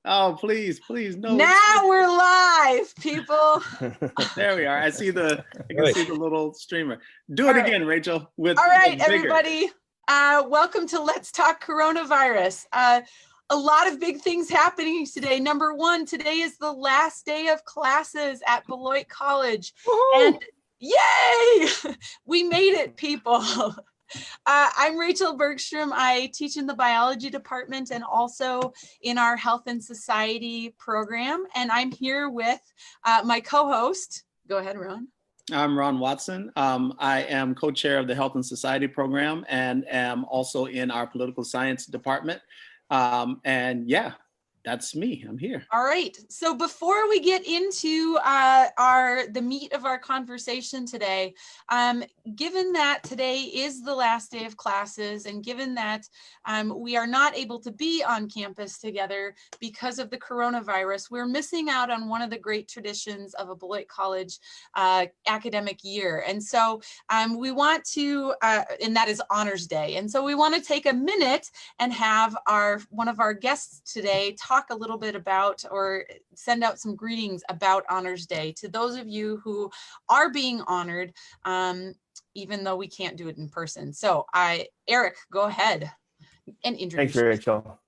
Oh, please, please, no. Now we're live, people. There we are. I can see the little streamer. Do All it right. again, Rachel. With All right, vigor. everybody. Welcome to Let's Talk Coronavirus. A lot of big things happening today. Number one, today is the last day of classes at Beloit College. Woo-hoo! And yay! We made it, people. I'm Rachel Bergstrom. I teach in the biology department and also in our health and society program. And I'm here with my co-host. Go ahead, Ron. I'm Ron Watson. I am co-chair of the Health and Society program and am also in our political science department. And yeah, that's me. I'm here. All right. So before we get into the meat of our conversation today, given that today is the last day of classes and given that we are not able to be on campus together because of the coronavirus, we're missing out on one of the great traditions of a Beloit College academic year. And so we want to, and that is Honors Day. And so we want to take a minute and have one of our guests today talk a little bit about or send out some greetings about Honors Day to those of you who are being honored, even though we can't do it in person. So Eric, go ahead and introduce Thanks, Rachel.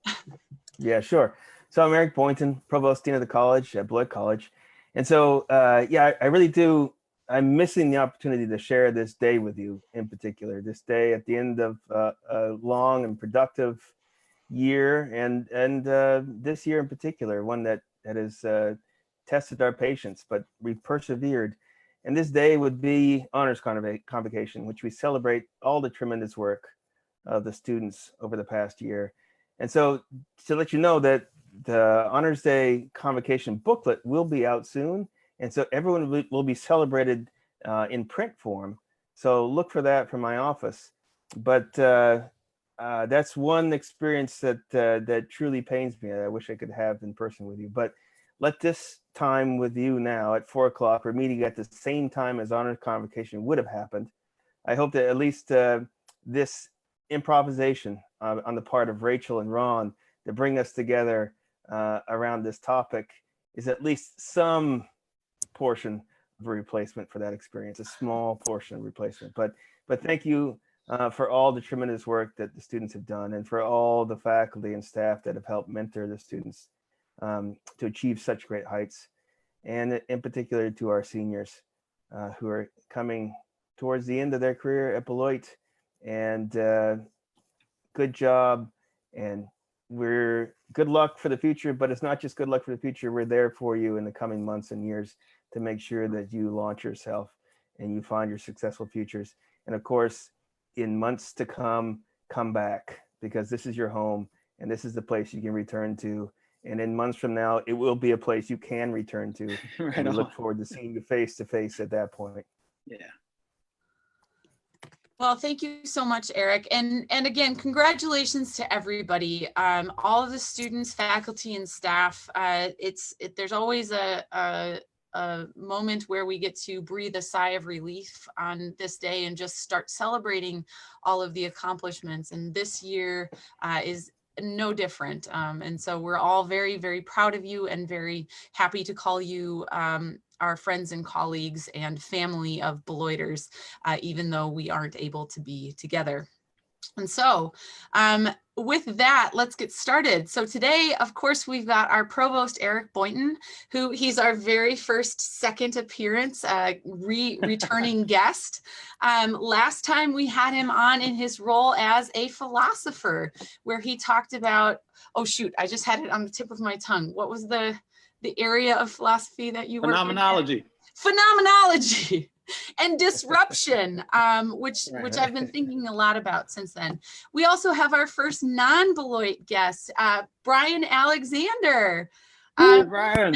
Yeah, sure. So I'm Eric Boynton, Provost Dean of the college at Beloit College. And so, I really do. I'm missing the opportunity to share this day with you in particular, this day at the end of a long and productive year, and this year in particular, one that has tested our patience, but we've persevered. And this day would be Honors Convocation, which we celebrate all the tremendous work of the students over the past year. And so to let you know that the Honors Day Convocation booklet will be out soon. And so everyone will be celebrated in print form. So look for that from my office. But that's one experience that truly pains me. I wish I could have in person with you. But let this time with you now at 4 o'clock, we're meeting at the same time as Honors Convocation would have happened. I hope that at least this improvisation on the part of Rachel and Ron to bring us together around this topic is at least some portion of a replacement for that experience, a small portion of replacement. But thank you for all the tremendous work that the students have done, and for all the faculty and staff that have helped mentor the students to achieve such great heights, and in particular to our seniors who are coming towards the end of their career at Beloit. And good job, and we're good luck for the future. But it's not just good luck for the future. We're there for you in the coming months and years to make sure that you launch yourself and you find your successful futures. And of course, in months to come back, because this is your home and this is the place you can return to. And in months from now, it will be a place you can return to. Right, and we look forward to seeing you face to face at that point. Yeah. Well, thank you so much, Eric. And again, congratulations to everybody, all of the students, faculty, and staff. There's always a moment where we get to breathe a sigh of relief on this day and just start celebrating all of the accomplishments. And this year is no different. And so we're all very, very proud of you and very happy to call you our friends and colleagues and family of Beloiters, even though we aren't able to be together. And so with that, let's get started. So today, of course, we've got our provost, Eric Boynton, he's our very second appearance, returning guest. Last time we had him on in his role as a philosopher, where he talked about, oh shoot, I just had it on the tip of my tongue. What was the area of philosophy that you were in? Phenomenology and disruption, which I've been thinking a lot about since then. We also have our first non-Beloit guest, Brian Alexander. Brian.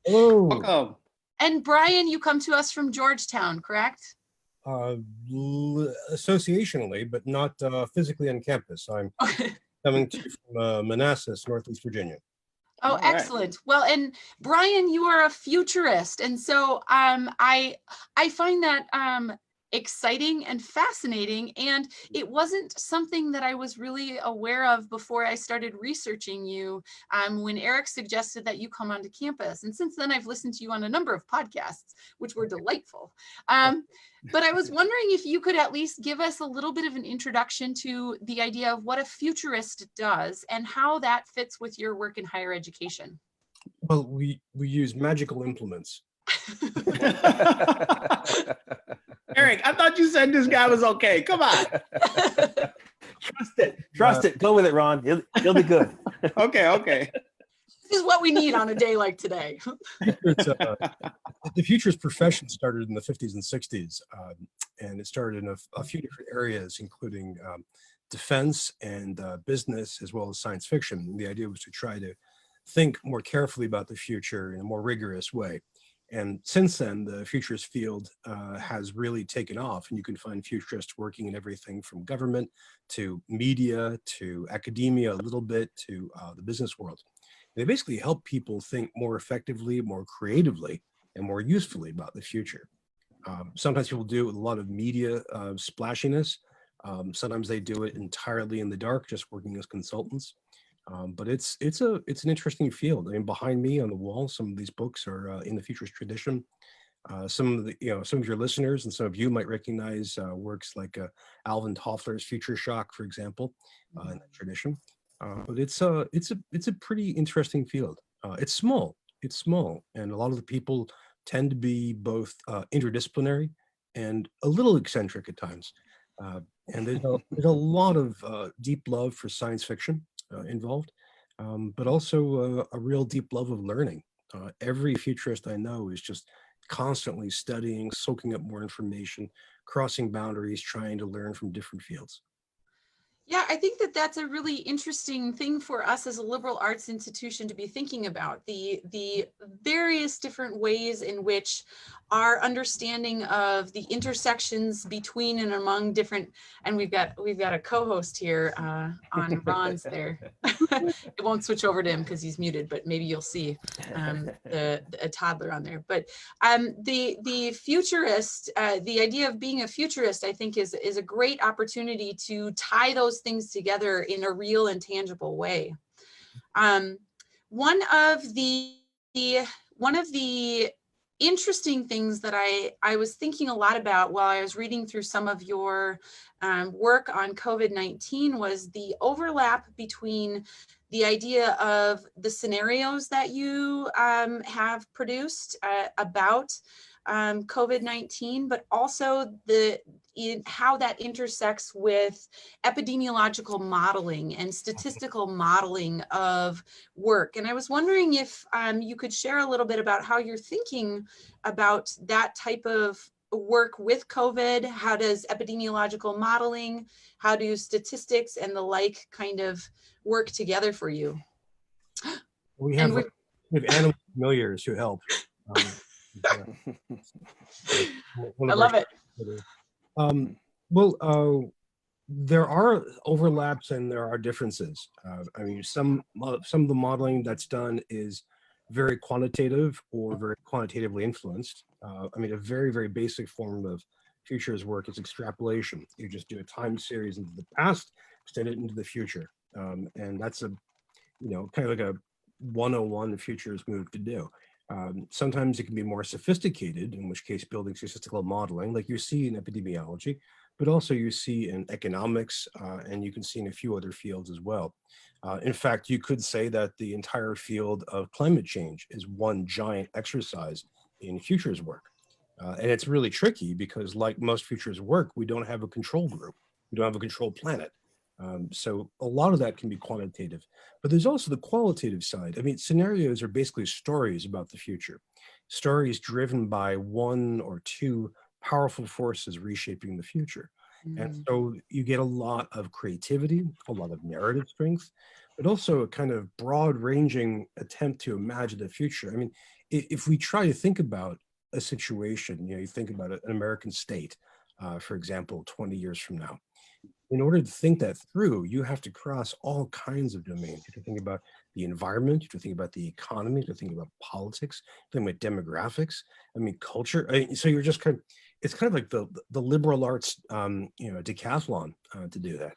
Hello. Welcome. And Brian, you come to us from Georgetown, correct? Associationally, but not physically on campus. I'm coming to you from Manassas, Northeast Virginia. Oh, excellent. Well, and Brian, you are a futurist. And so I find that exciting and fascinating. And it wasn't something that I was really aware of before I started researching you, when Eric suggested that you come onto campus. And since then, I've listened to you on a number of podcasts, which were delightful. But I was wondering if you could at least give us a little bit of an introduction to the idea of what a futurist does and how that fits with your work in higher education. Well, we use magical implements. Eric, I thought you said this guy was okay. Come on. Trust it. Go with it, Ron. You'll be good. Okay. This is what we need on a day like today. The futures profession started in the 50s and 60s, and it started in a few different areas, including defense and business, as well as science fiction. The idea was to try to think more carefully about the future in a more rigorous way. And since then, the futurist field has really taken off, and you can find futurists working in everything from government to media to academia, a little bit to the business world. They basically help people think more effectively, more creatively, and more usefully about the future. Sometimes people do it with a lot of media splashiness. Sometimes they do it entirely in the dark, just working as consultants. But it's an interesting field. I mean, behind me on the wall, some of these books are in the futurist tradition. Some of your listeners and some of you might recognize works like Alvin Toffler's Future Shock, for example, in that tradition. But it's a pretty interesting field. It's small, and a lot of the people tend to be both interdisciplinary and a little eccentric at times. And there's a lot of deep love for science fiction involved, but also a real deep love of learning. Every futurist I know is just constantly studying, soaking up more information, crossing boundaries, trying to learn from different fields. Yeah, I think that that's a really interesting thing for us as a liberal arts institution to be thinking about, the various different ways in which our understanding of the intersections between and among different, and we've got a co-host here on Ron's there. It won't switch over to him because he's muted, but maybe you'll see a toddler on there. But the futurist, the idea of being a futurist, I think is a great opportunity to tie those things together in a real and tangible way. One of the interesting things that I was thinking a lot about while I was reading through some of your work on COVID-19 was the overlap between the idea of the scenarios that you have produced about COVID-19, but also how that intersects with epidemiological modeling and statistical modeling of work. And I was wondering if you could share a little bit about how you're thinking about that type of work with COVID. How does epidemiological modeling, how do statistics and the like kind of work together for you? We have animal familiars who help. I love it. There are overlaps and there are differences. I mean, some of the modeling that's done is very quantitative or very quantitatively influenced. I mean, a very, very basic form of futures work is extrapolation. You just do a time series into the past, extend it into the future. And that's kind of like a 101 futures move to do. Sometimes it can be more sophisticated, in which case building statistical modeling, like you see in epidemiology, but also you see in economics, and you can see in a few other fields as well. In fact, you could say that the entire field of climate change is one giant exercise in futures work. And it's really tricky because, like most futures work, we don't have a control group. We don't have a control planet. So a lot of that can be quantitative, but there's also the qualitative side. I mean, scenarios are basically stories about the future, stories driven by one or two powerful forces reshaping the future. And so you get a lot of creativity, a lot of narrative strength, but also a kind of broad ranging attempt to imagine the future. I mean, if we try to think about a situation, you think about an American state, for example, 20 years from now. In order to think that through, you have to cross all kinds of domains. You have to think about the environment, you have to think about the economy, you have to think about politics, think about demographics, I mean, culture. So you're just it's kind of like the liberal arts, decathlon to do that.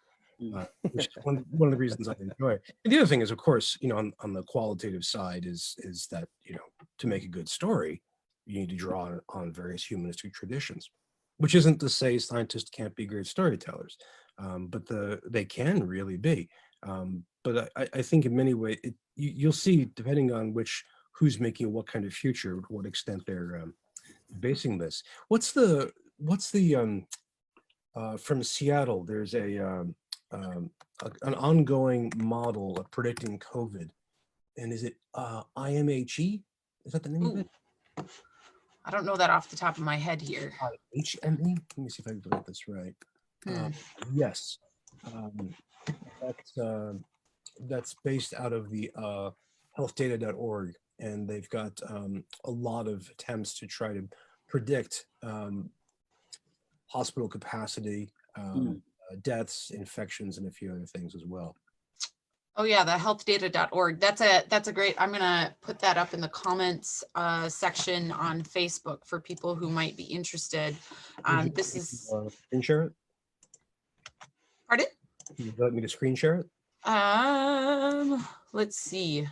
Which is one of the reasons I enjoy it. And the other thing is, of course, on the qualitative side is that, to make a good story, you need to draw on various humanistic traditions, which isn't to say scientists can't be great storytellers, but they can really be. But I think in many ways, you'll see, depending on who's making what kind of future, to what extent they're basing this. What's the from Seattle? There's an ongoing model of predicting COVID, and is it IMHE? Is that the name of it? I don't know that off the top of my head here. HME? Let me see if I can get this right. Yes, that's based out of the healthdata.org, and they've got a lot of attempts to try to predict hospital capacity, deaths, infections, and a few other things as well. Oh yeah, the healthdata.org. That's a great, I'm gonna put that up in the comments section on Facebook for people who might be interested. This is screen share it? Pardon? Can you let me to screen share it? Let's see.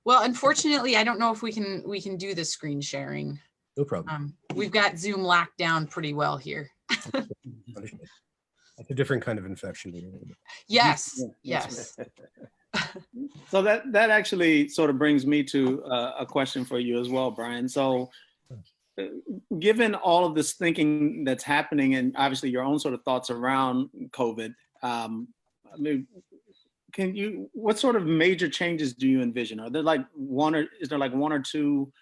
Well, unfortunately, I don't know if we can do the screen sharing. No problem. We've got Zoom locked down pretty well here. It's a different kind of infection. Yes, yes. So that actually sort of brings me to a question for you as well, Brian. So given all of this thinking that's happening, and obviously your own sort of thoughts around COVID, I mean, what sort of major changes do you envision? Is there like one or two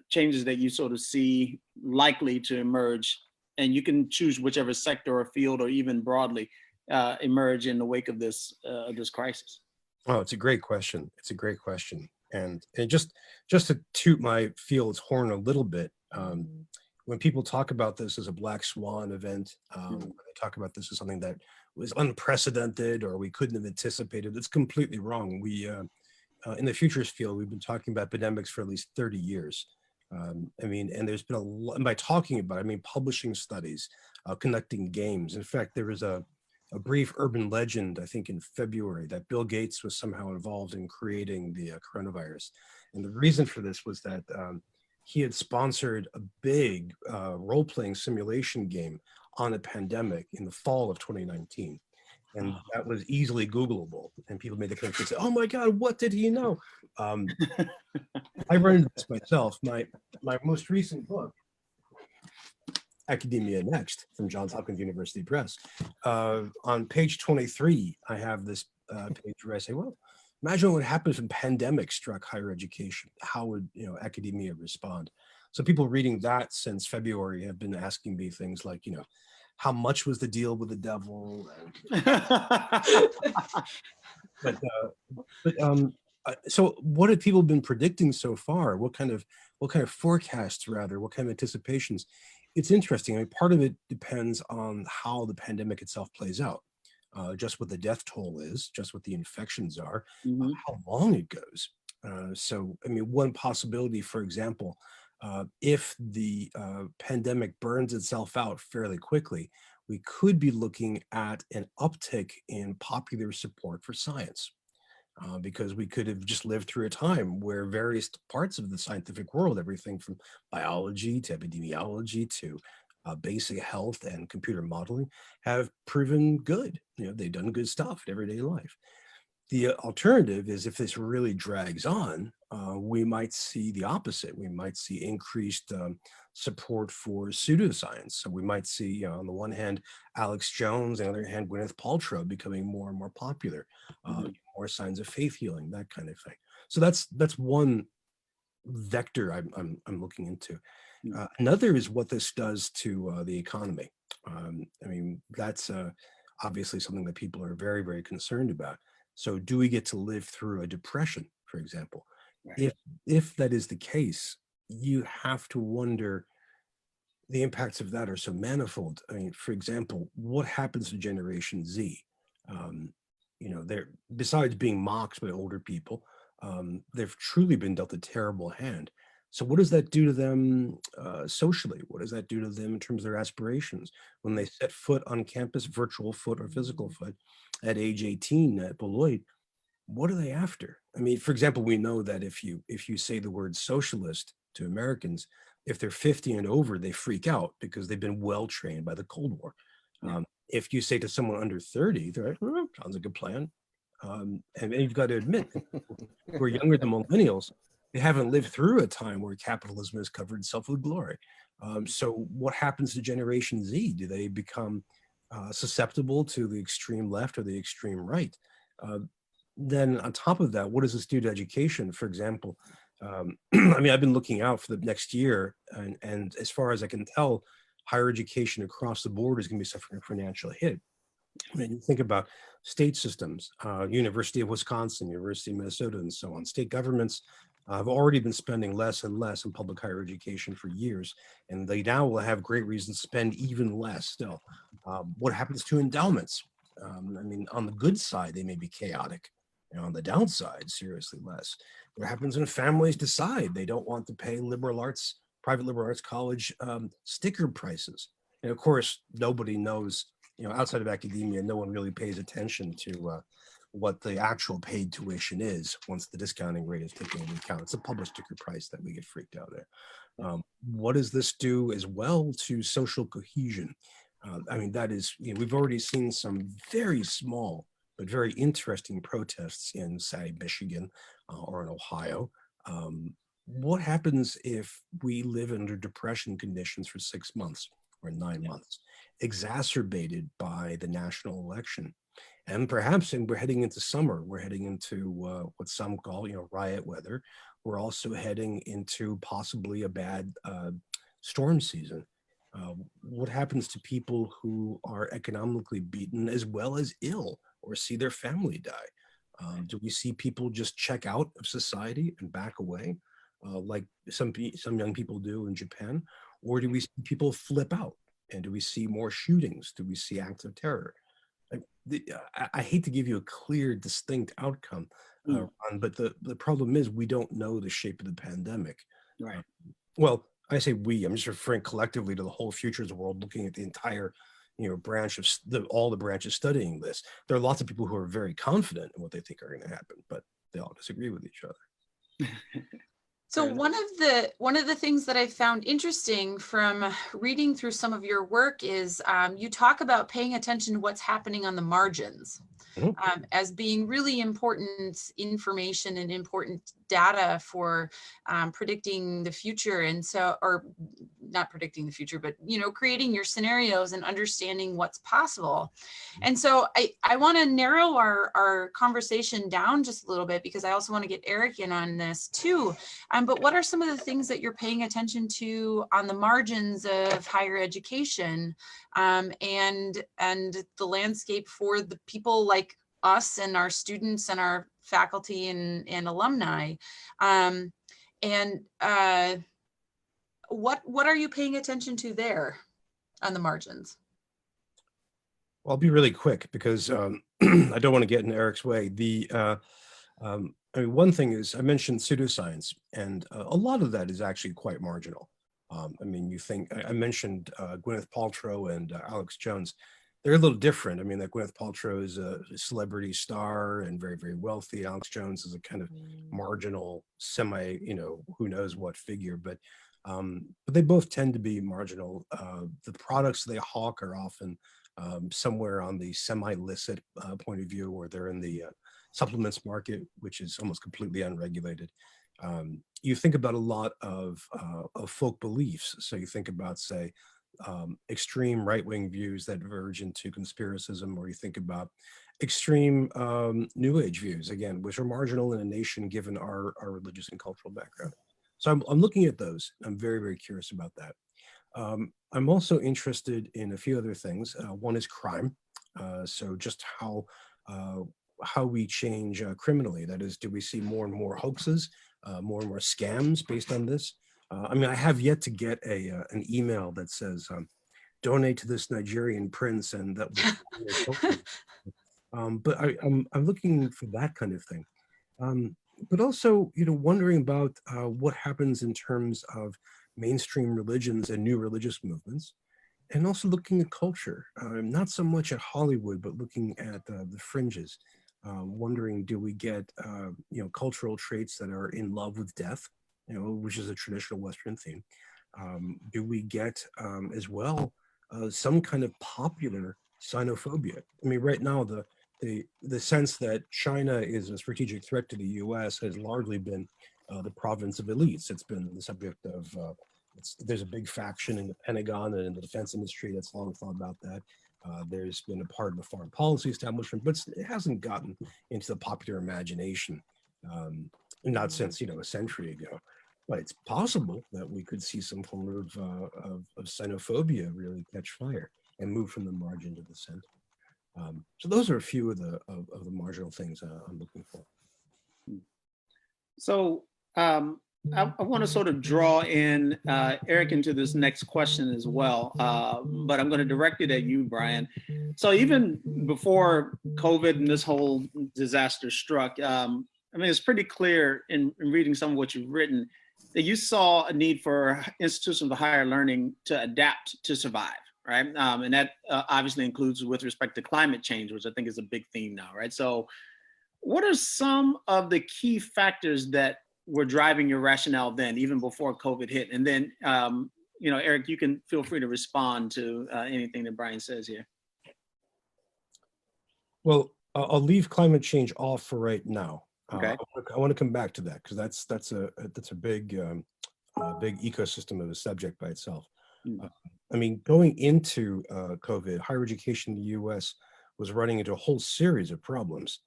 changes that you sort of see likely to emerge, and you can choose whichever sector or field or even broadly emerge in the wake of this crisis? Oh, it's a great question. It's a great question. And just to toot my field's horn a little bit, when people talk about this as a black swan event, they talk about this as something that was unprecedented or we couldn't have anticipated, it's completely wrong. We, in the futures field, we've been talking about epidemics for at least 30 years. I mean, and there's been a lot, and by talking about it, I mean publishing studies, conducting games. In fact, there was a brief urban legend, I think in February, that Bill Gates was somehow involved in creating the coronavirus. And the reason for this was that he had sponsored a big role-playing simulation game on a pandemic in the fall of 2019. And that was easily Googleable. And people made the connection and say, oh my God, what did he know? I run into this myself. My most recent book, Academia Next, from Johns Hopkins University Press. On page 23, I have this page where I say, well, imagine what happens when pandemic struck higher education. How would academia respond? So people reading that since February have been asking me things like, how much was the deal with the devil? So what have people been predicting so far? What kind of forecasts, rather? What kind of anticipations? It's interesting. I mean, part of it depends on how the pandemic itself plays out, just what the death toll is, just what the infections are, how long it goes. So, I mean, one possibility, for example, if the pandemic burns itself out fairly quickly, we could be looking at an uptick in popular support for science. Because we could have just lived through a time where various parts of the scientific world, everything from biology to epidemiology to basic health and computer modeling, have proven good. They've done good stuff in everyday life. The alternative is if this really drags on, we might see the opposite. We might see increased support for pseudoscience. So we might see, on the one hand, Alex Jones, on the other hand, Gwyneth Paltrow becoming more and more popular, more signs of faith healing, that kind of thing. So that's one vector I'm looking into. Another is what this does to the economy. I mean, that's obviously something that people are very, very concerned about. So do we get to live through a depression, for example? Right. If that is the case, you have to wonder, the impacts of that are so manifold. I mean, for example, what happens to Generation Z? They're, besides being mocked by older people, they've truly been dealt a terrible hand. So what does that do to them socially? What does that do to them in terms of their aspirations when they set foot on campus, virtual foot or physical foot, at age 18 at Beloit? What are they after? I mean, for example, we know that if you say the word socialist to Americans, if they're 50 and over, they freak out because they've been well trained by the Cold War. If you say to someone under 30, they're like, "Oh, sounds like a plan." And you've got to admit, who are younger than millennials, they haven't lived through a time where capitalism has covered itself with glory. So what happens to Generation Z? Do they become susceptible to the extreme left or the extreme right? Then on top of that, what does this do to education? For example, I mean, I've been looking out for the next year, and as far as I can tell, higher education across the board is going to be suffering a financial hit. I mean, you think about state systems, University of Wisconsin, University of Minnesota, and so on. State governments have already been spending less and less in public higher education for years, and they now will have great reason to spend even less still. What happens to endowments? I mean, on the good side, they may be chaotic. You know, on the downside, seriously less. What happens when families decide they don't want to pay liberal arts, private liberal arts college sticker prices? And of course, nobody knows, you know, outside of academia, no one really pays attention to what the actual paid tuition is once the discounting rate is taken into account. It's a published sticker price that we get freaked out at. What does this do as well to social cohesion? I mean, that is, you know, we've already seen some very small but very interesting protests in, say, Michigan or in Ohio. What happens if we live under depression conditions for 6 months or 9 months, exacerbated by the national election? And perhaps, and we're heading into summer, we're heading into what some call, you know, riot weather. We're also heading into possibly a bad storm season. What happens to people who are economically beaten as well as ill or see their family die? Do we see people just check out of society and back away, like some young people do in Japan? Or do we see people flip out? And do we see more shootings? Do we see acts of terror? I hate to give you a clear, distinct outcome, Ron, but the problem is we don't know the shape of the pandemic. Right. Well, I say we, I'm just referring collectively to the whole futures world, looking at the entire, you know, branch of all the branches studying this. There are lots of people who are very confident in what they think are going to happen, but they all disagree with each other. So one of the things that I found interesting from reading through some of your work is you talk about paying attention to what's happening on the margins as being really important information and important data for predicting the future. And so, or not predicting the future, but, you know, creating your scenarios and understanding what's possible. And so I want to narrow our conversation down just a little bit, because I also want to get Eric in on this too. But what are some of the things that you're paying attention to on the margins of higher education and the landscape for the people like us and our students and our faculty and alumni? What are you paying attention to there on the margins? Well, I'll be really quick because I don't want to get in Eric's way. I mean, one thing is I mentioned pseudoscience, and a lot of that is actually quite marginal. I mean, you think I mentioned Gwyneth Paltrow and Alex Jones. They're a little different. I mean, that Gwyneth Paltrow is a celebrity star and very, very wealthy. Alex Jones is a kind of marginal, semi, you know, who knows what figure, but they both tend to be marginal. The products they hawk are often somewhere on the semi-licit point of view, or they're in the supplements market, which is almost completely unregulated. You think about a lot of folk beliefs. So you think about, say, extreme right-wing views that verge into conspiracism, or you think about extreme New Age views, again, which are marginal in a nation given our religious and cultural background. So I'm looking at those. I'm very, very curious about that. I'm also interested in a few other things. One is crime. So just how we change criminally. That is, do we see more and more hoaxes, more and more scams based on this? I mean, I have yet to get an email that says, donate to this Nigerian prince, and that will but I'm looking for that kind of thing. but also, wondering about what happens in terms of mainstream religions and new religious movements, and also looking at culture, not so much at Hollywood, but looking at the fringes, wondering, do we get, cultural traits that are in love with death, which is a traditional Western theme? Do we get as well some kind of popular xenophobia? I mean, right now, the sense that China is a strategic threat to the U.S. has largely been the province of elites. It's been the subject of there's a big faction in the Pentagon and in the defense industry that's long thought about that. There's been a part of the foreign policy establishment, but it hasn't gotten into the popular imagination, not since a century ago. But it's possible that we could see some form of xenophobia really catch fire and move from the margin to the center. So those are a few of the marginal things I'm looking for. So I want to sort of draw in Eric into this next question as well, but I'm going to direct it at you, Brian. So even before COVID and this whole disaster struck, I mean, it's pretty clear in reading some of what you've written that you saw a need for institutions of higher learning to adapt to survive, right? And that obviously includes with respect to climate change, which I think is a big theme now, right? So what are some of the key factors that were driving your rationale then, even before COVID hit? And then, Eric, you can feel free to respond to anything that Brian says here. Well, I'll leave climate change off for right now. Okay. I want to come back to that because that's a big ecosystem of a subject by itself. I mean, going into COVID, higher education in the U.S. was running into a whole series of problems,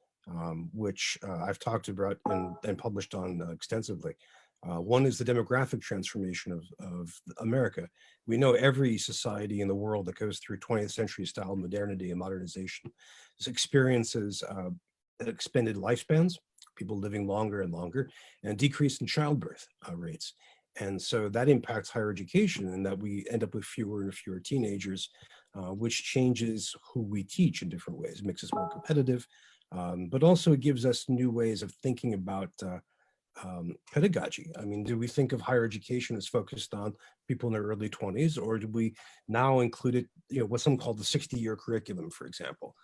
which I've talked about and published on extensively. One is the demographic transformation of America. We know every society in the world that goes through 20th century style modernity and modernization experiences expanded lifespans, people living longer and longer, and a decrease in childbirth rates. And so that impacts higher education, and that we end up with fewer and fewer teenagers, which changes who we teach in different ways. It makes us more competitive, but also it gives us new ways of thinking about pedagogy. I mean, do we think of higher education as focused on people in their early 20s, or do we now include it, what some call the 60-year curriculum, for example?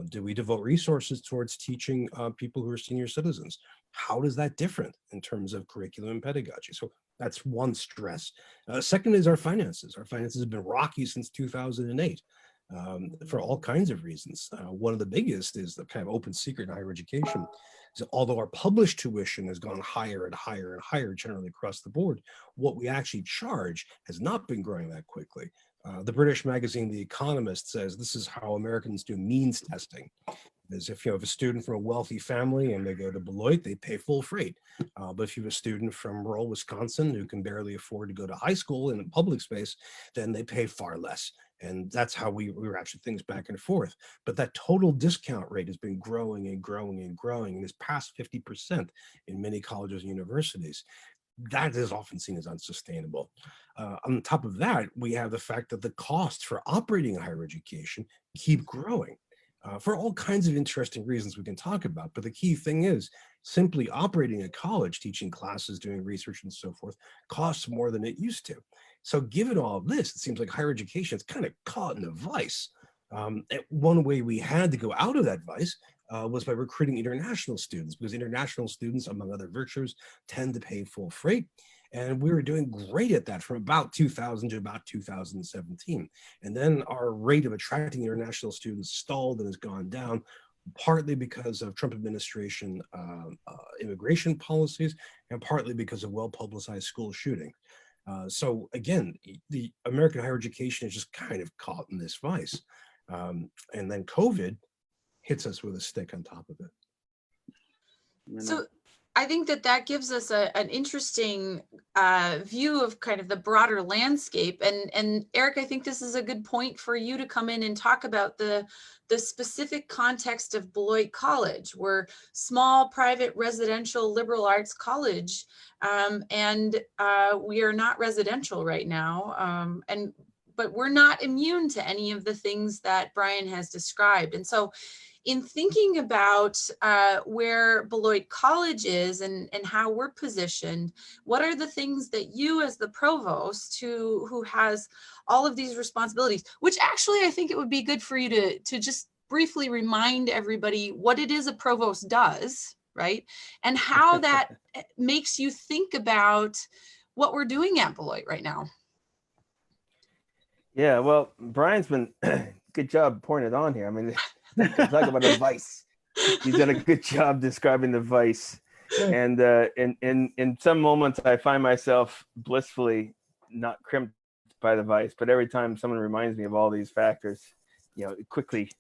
Do we devote resources towards teaching people who are senior citizens? How does that different in terms of curriculum and pedagogy? So that's one stress. Second is our finances. Our finances have been rocky since 2008 for all kinds of reasons. One of the biggest is the kind of open secret in higher education. So although our published tuition has gone higher and higher and higher generally across the board, what we actually charge has not been growing that quickly. The British magazine, The Economist, says this is how Americans do means testing. Is if you have a student from a wealthy family and they go to Beloit, they pay full freight. But if you have a student from rural Wisconsin who can barely afford to go to high school in a public space, then they pay far less. And that's how we ratchet things back and forth. But that total discount rate has been growing and growing and growing, and is past 50% in many colleges and universities. That is often seen as unsustainable. On top of that, we have the fact that the costs for operating higher education keep growing for all kinds of interesting reasons we can talk about. But the key thing is simply operating a college, teaching classes, doing research and so forth, costs more than it used to. So given all of this, it seems like higher education is kind of caught in a vice. One way we had to go out of that vice was by recruiting international students, because international students, among other virtues, tend to pay full freight. And we were doing great at that from about 2000 to about 2017. And then our rate of attracting international students stalled and has gone down, partly because of Trump administration immigration policies, and partly because of well-publicized school shootings. So again, the American higher education is just kind of caught in this vice. And then COVID hits us with a stick on top of it. So I think that gives us an interesting view of kind of the broader landscape. And Eric, I think this is a good point for you to come in and talk about the specific context of Beloit College. We're small, private, residential, liberal arts college, and we are not residential right now. But we're not immune to any of the things that Brian has described. And so in thinking about where Beloit College is and how we're positioned, what are the things that you as the provost who has all of these responsibilities, which actually I think it would be good for you to just briefly remind everybody what it is a provost does, right? And how that makes you think about what we're doing at Beloit right now. Yeah, well, Brian's been good job pouring it on here. I mean, talk about advice. He's done a good job describing the vice. And in some moments, I find myself blissfully not crimped by the vice. But every time someone reminds me of all these factors, it quickly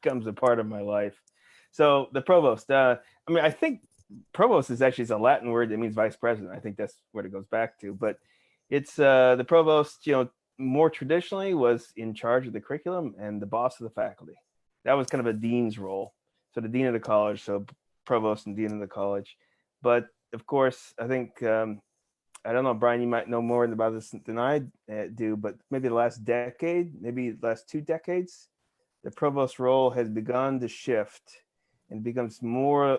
becomes a part of my life. So the provost, I mean, I think provost is actually a Latin word that means vice president. I think that's what it goes back to. But it's the provost, more traditionally was in charge of the curriculum and the boss of the faculty. That was kind of a dean's role. So the dean of the college, so provost and dean of the college. But of course, I think, I don't know, Brian, you might know more about this than I do, but maybe the last decade, maybe the last 2 decades, the provost role has begun to shift and becomes more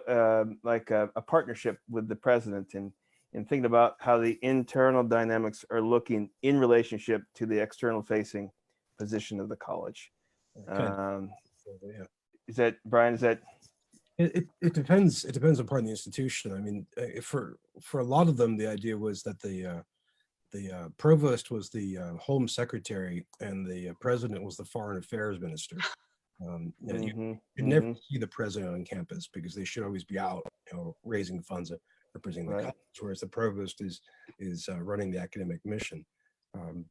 like a partnership with the president and thinking about how the internal dynamics are looking in relationship to the external facing position of the college. Yeah. Is that, Brian, is that? It depends. It depends upon the institution. I mean, for a lot of them, the idea was that the provost was the home secretary and the president was the foreign affairs minister. You never see the president on campus because they should always be out, raising funds representing the college, whereas the provost is running the academic mission.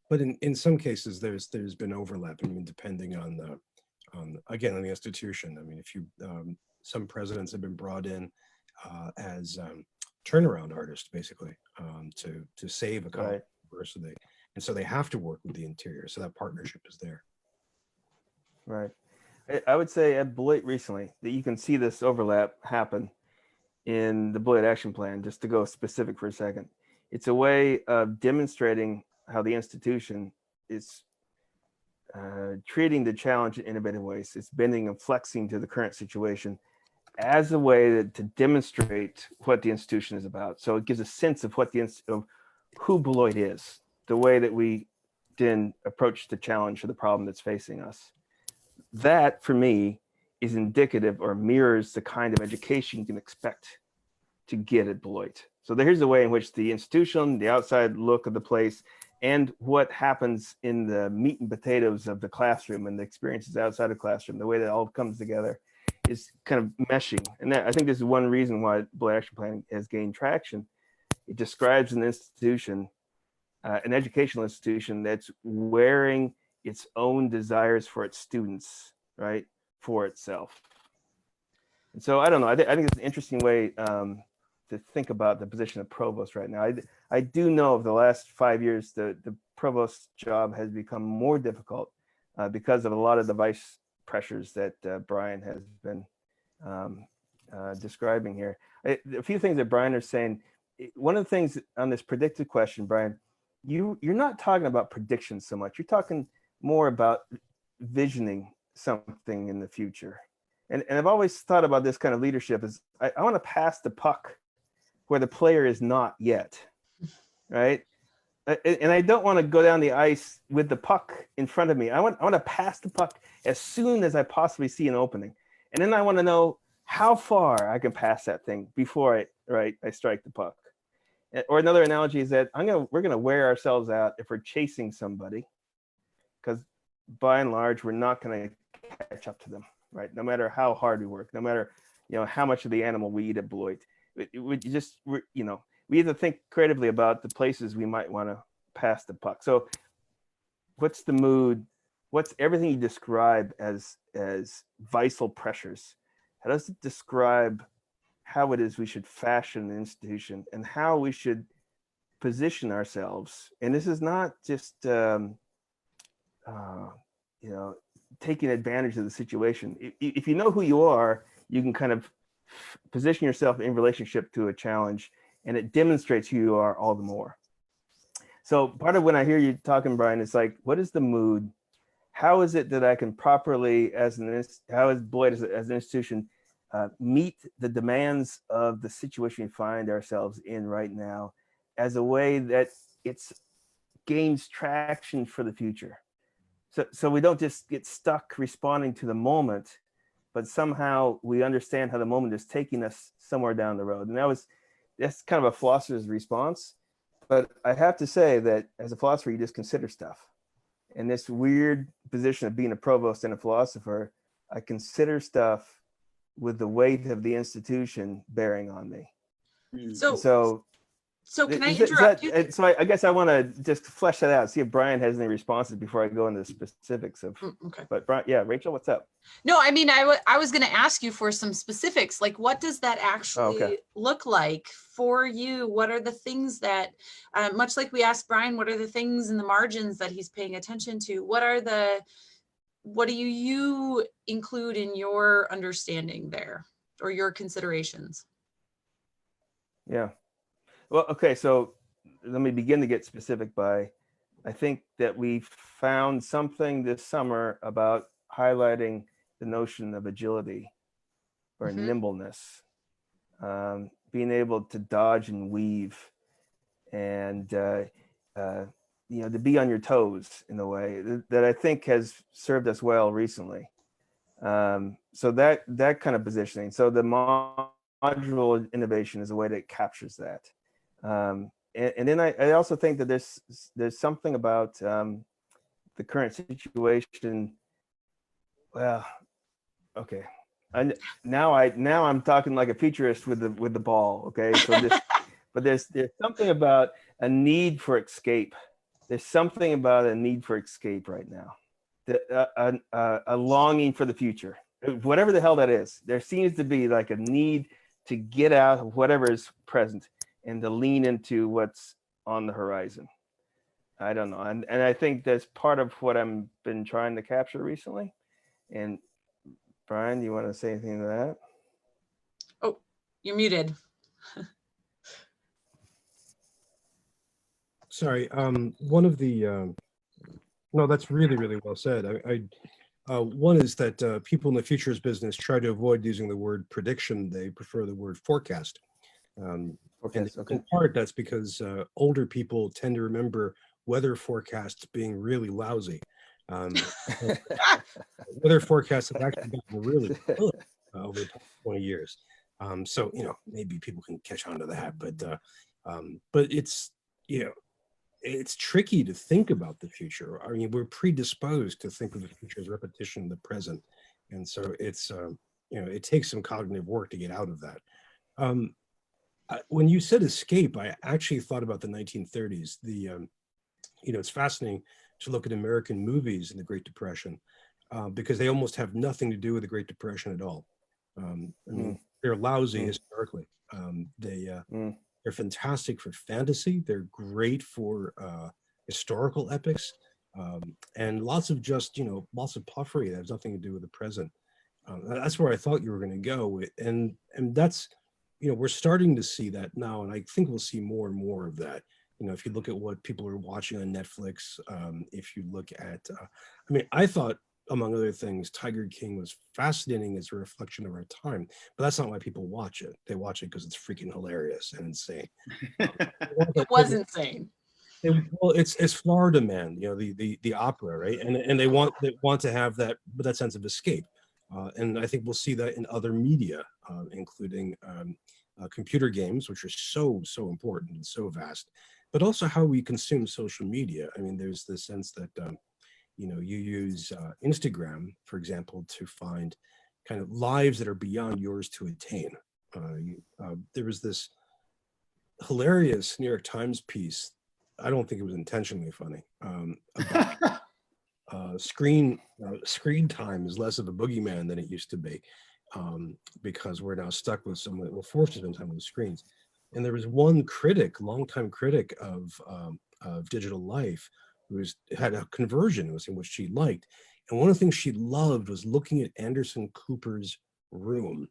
But in some cases, there's been overlap. I mean, depending on the institution. I mean, if you some presidents have been brought in as turnaround artists, basically, to save a college university, and so they have to work with the interior. So that partnership is there. Right. I would say at Beloit recently that you can see this overlap happen in the Beloit Action Plan. Just to go specific for a second, it's a way of demonstrating how the institution is treating the challenge in innovative ways. It's bending and flexing to the current situation as a way to demonstrate what the institution is about. So it gives a sense of of who Beloit is, the way that we then approach the challenge or the problem that's facing us. That, for me, is indicative or mirrors the kind of education you can expect to get at Beloit. So here's the way in which the institution, the outside look of the place, and what happens in the meat and potatoes of the classroom and the experiences outside of the classroom, the way that all comes together is kind of meshing. And I think this is one reason why Beloit Action Plan has gained traction. It describes an institution, an educational institution that's wearing its own desires for its students, right, for itself. And so I don't know, I think it's an interesting way to think about the position of provost right now. I do know of the last 5 years, the provost's job has become more difficult because of a lot of the vice pressures that Brian has been describing here. A few things that Brian is saying. One of the things on this predictive question, Brian, you're not talking about predictions so much. You're talking more about visioning something in the future. And I've always thought about this kind of leadership as I want to pass the puck where the player is not yet, right? And I don't want to go down the ice with the puck in front of me. I want to pass the puck as soon as I possibly see an opening. And then I want to know how far I can pass that thing before I strike the puck. Or another analogy is that we're going to wear ourselves out if we're chasing somebody, because by and large, we're not going to catch up to them, right? No matter how hard we work, no matter, how much of the animal we eat at Beloit, we have to think creatively about the places we might want to pass the puck. So what's the mood? What's everything you describe as vital pressures? How does it describe how it is we should fashion an institution and how we should position ourselves? And this is not just, taking advantage of the situation. If you know who you are, you can kind of position yourself in relationship to a challenge, and it demonstrates who you are all the more. So part of when I hear you talking, Brian, it's like, what is the mood? how is it that I can properly, how is Beloit as an institution, meet the demands of the situation we find ourselves in right now as a way that it's gains traction for the future. So we don't just get stuck responding to the moment, but somehow we understand how the moment is taking us somewhere down the road. And that's kind of a philosopher's response. But I have to say that as a philosopher, you just consider stuff. In this weird position of being a provost and a philosopher, I consider stuff with the weight of the institution bearing on me. So can I interrupt you? So I guess I want to just flesh that out, see if Brian has any responses before I go into the specifics of. Okay. But Brian, yeah, Rachel, what's up? No, I mean, I was going to ask you for some specifics. Like, what does that actually look like for you? What are the things that, much like we asked Brian, what are the things in the margins that he's paying attention to? What do you include in your understanding there, or your considerations? Yeah. Well, okay, so let me begin to get specific by, I think that we found something this summer about highlighting the notion of agility or nimbleness, being able to dodge and weave and, to be on your toes in a way that I think has served us well recently. So that kind of positioning. So the modular innovation is a way that captures that. And then I also think that there's something about the current situation. Well, okay, now I'm talking like a futurist with the ball. Okay, so but there's something about a need for escape. There's something about a need for escape right now. A longing for the future, whatever the hell that is. There seems to be like a need to get out of whatever is present and to lean into what's on the horizon. I don't know. And I think that's part of what I've been trying to capture recently. And Brian, you want to say anything to that? Oh, you're muted. Sorry. One of the, no, that's really, really well said. One is that people in the futures business try to avoid using the word prediction. They prefer the word forecast. And in part, that's because older people tend to remember weather forecasts being really lousy. Weather forecasts have actually gotten really good over the past 20 years. So, maybe people can catch on to that, but it's, it's tricky to think about the future. I mean, we're predisposed to think of the future as repetition of the present. And so it's, it takes some cognitive work to get out of that. When you said escape, I actually thought about the 1930s. It's fascinating to look at American movies in the Great Depression because they almost have nothing to do with the Great Depression at all. I mean, they're lousy historically. They're fantastic for fantasy. They're great for historical epics, and lots of lots of puffery that has nothing to do with the present. That's where I thought you were going to go, and that's. We're starting to see that now, and I think we'll see more and more of that. If you look at what people are watching on Netflix, if you look at, I thought, among other things, Tiger King was fascinating as a reflection of our time, but that's not why people watch it. They watch it because it's freaking hilarious and insane. It was insane. Well, it's Florida Man, the opera, right? And they want to have that sense of escape. And I think we'll see that in other media, including computer games, which are so important and so vast, but also how we consume social media. I mean, there's the sense that, you use Instagram, for example, to find kind of lives that are beyond yours to attain. There was this hilarious New York Times piece. I don't think it was intentionally funny. About screen time is less of a boogeyman than it used to be, because we're now stuck with someone. We're forced to spend time on the screens. And there was one longtime critic of digital life, who had a conversion in which she liked. And one of the things she loved was looking at Anderson Cooper's room,